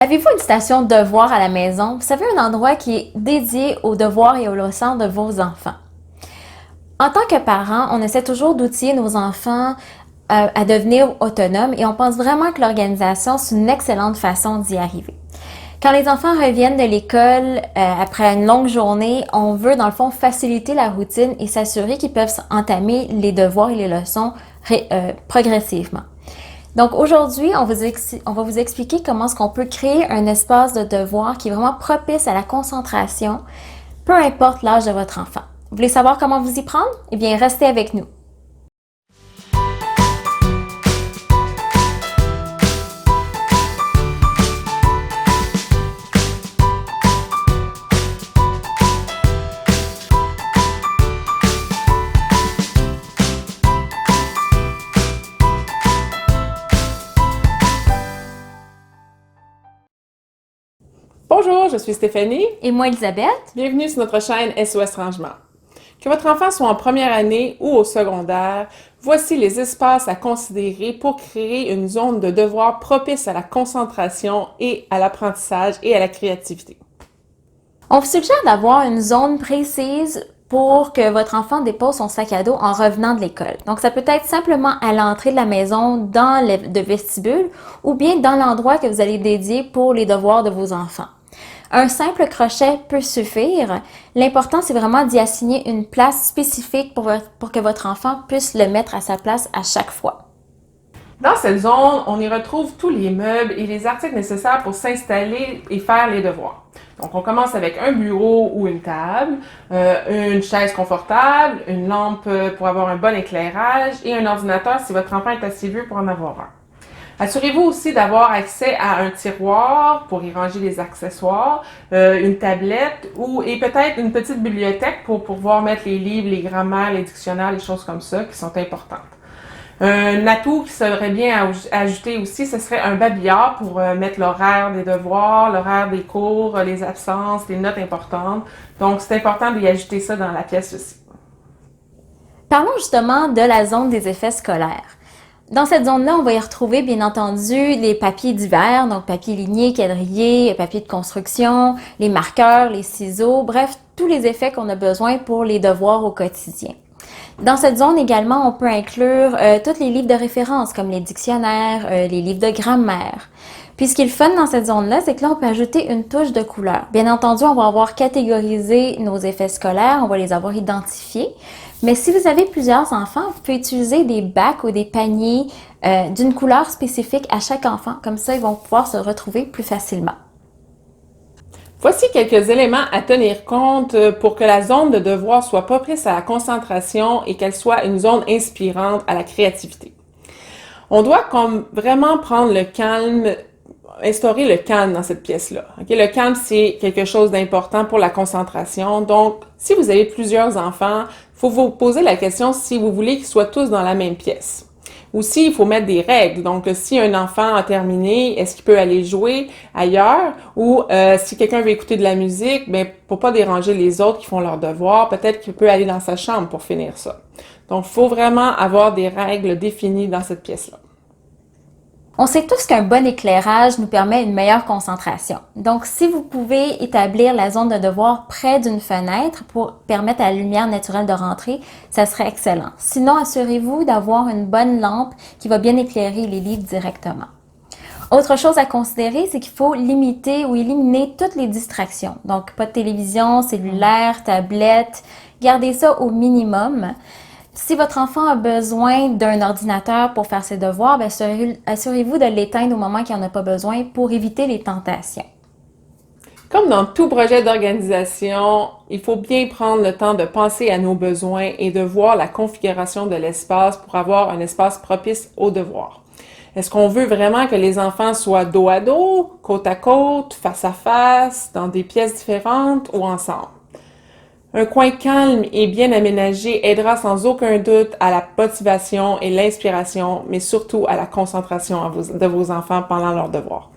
Avez-vous une station devoir à la maison? Vous savez, un endroit qui est dédié aux devoirs et aux leçons de vos enfants. En tant que parents, on essaie toujours d'outiller nos enfants à devenir autonomes et on pense vraiment que l'organisation, c'est une excellente façon d'y arriver. Quand les enfants reviennent de l'école après une longue journée, on veut dans le fond faciliter la routine et s'assurer qu'ils peuvent entamer les devoirs et les leçons progressivement. Donc aujourd'hui, on va vous expliquer comment est-ce qu'on peut créer un espace de devoir qui est vraiment propice à la concentration, peu importe l'âge de votre enfant. Vous voulez savoir comment vous y prendre? Eh bien, restez avec nous. Bonjour, je suis Stéphanie. Et moi, Elisabeth. Bienvenue sur notre chaîne SOS Rangement. Que votre enfant soit en première année ou au secondaire, voici les espaces à considérer pour créer une zone de devoir propice à la concentration et à l'apprentissage et à la créativité. On vous suggère d'avoir une zone précise pour que votre enfant dépose son sac à dos en revenant de l'école. Donc, ça peut être simplement à l'entrée de la maison, dans le vestibule, ou bien dans l'endroit que vous allez dédier pour les devoirs de vos enfants. Un simple crochet peut suffire. L'important, c'est vraiment d'y assigner une place spécifique pour que votre enfant puisse le mettre à sa place à chaque fois. Dans cette zone, on y retrouve tous les meubles et les articles nécessaires pour s'installer et faire les devoirs. Donc, on commence avec un bureau ou une table, une chaise confortable, une lampe pour avoir un bon éclairage et un ordinateur si votre enfant est assez vieux pour en avoir un. Assurez-vous aussi d'avoir accès à un tiroir pour y ranger les accessoires, une tablette et peut-être une petite bibliothèque pour pouvoir mettre les livres, les grammaires, les dictionnaires, les choses comme ça qui sont importantes. Un atout qui serait bien à ajouter aussi, ce serait un babillard pour mettre l'horaire des devoirs, l'horaire des cours, les absences, les notes importantes. Donc, c'est important d'y ajouter ça dans la pièce aussi. Parlons justement de la zone des effets scolaires. Dans cette zone-là, on va y retrouver bien entendu les papiers divers, donc papier ligné, quadrillé, papier de construction, les marqueurs, les ciseaux, bref, tous les effets qu'on a besoin pour les devoirs au quotidien. Dans cette zone également, on peut inclure tous les livres de référence comme les dictionnaires, les livres de grammaire. Puis ce qui est le fun dans cette zone-là, c'est que là, on peut ajouter une touche de couleur. Bien entendu, on va avoir catégorisé nos effets scolaires, on va les avoir identifiés. Mais si vous avez plusieurs enfants, vous pouvez utiliser des bacs ou des paniers d'une couleur spécifique à chaque enfant. Comme ça, ils vont pouvoir se retrouver plus facilement. Voici quelques éléments à tenir compte pour que la zone de devoir soit propice à la concentration et qu'elle soit une zone inspirante à la créativité. On doit comme vraiment prendre le calme, instaurer le calme dans cette pièce-là. Okay? Le calme, c'est quelque chose d'important pour la concentration. Donc, si vous avez plusieurs enfants, il faut vous poser la question si vous voulez qu'ils soient tous dans la même pièce. Aussi, il faut mettre des règles. Donc, si un enfant a terminé, est-ce qu'il peut aller jouer ailleurs? Ou si quelqu'un veut écouter de la musique, ben pour pas déranger les autres qui font leurs devoirs, peut-être qu'il peut aller dans sa chambre pour finir ça. Donc, il faut vraiment avoir des règles définies dans cette pièce-là. On sait tous qu'un bon éclairage nous permet une meilleure concentration. Donc, si vous pouvez établir la zone de devoir près d'une fenêtre pour permettre à la lumière naturelle de rentrer, ça serait excellent. Sinon, assurez-vous d'avoir une bonne lampe qui va bien éclairer les livres directement. Autre chose à considérer, c'est qu'il faut limiter ou éliminer toutes les distractions. Donc, pas de télévision, cellulaire, tablette. Gardez ça au minimum. Si votre enfant a besoin d'un ordinateur pour faire ses devoirs, bien, assurez-vous de l'éteindre au moment qu'il n'y en a pas besoin pour éviter les tentations. Comme dans tout projet d'organisation, il faut bien prendre le temps de penser à nos besoins et de voir la configuration de l'espace pour avoir un espace propice aux devoirs. Est-ce qu'on veut vraiment que les enfants soient dos à dos, côte à côte, face à face, dans des pièces différentes ou ensemble? Un coin calme et bien aménagé aidera sans aucun doute à la motivation et l'inspiration, mais surtout à la concentration de vos enfants pendant leurs devoirs.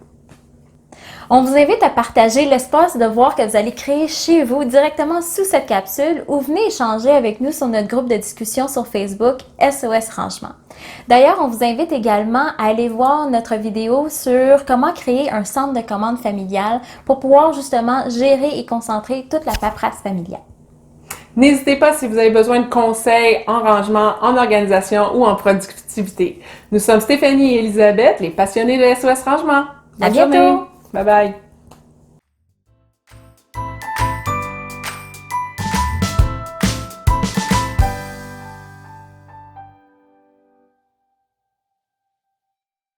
On vous invite à partager l'espace de voir que vous allez créer chez vous directement sous cette capsule ou venez échanger avec nous sur notre groupe de discussion sur Facebook SOS Rangement. D'ailleurs, on vous invite également à aller voir notre vidéo sur comment créer un centre de commande familial pour pouvoir justement gérer et concentrer toute la paperasse familiale. N'hésitez pas si vous avez besoin de conseils en rangement, en organisation ou en productivité. Nous sommes Stéphanie et Elisabeth, les passionnées de SOS Rangement. À bientôt! Bye bye!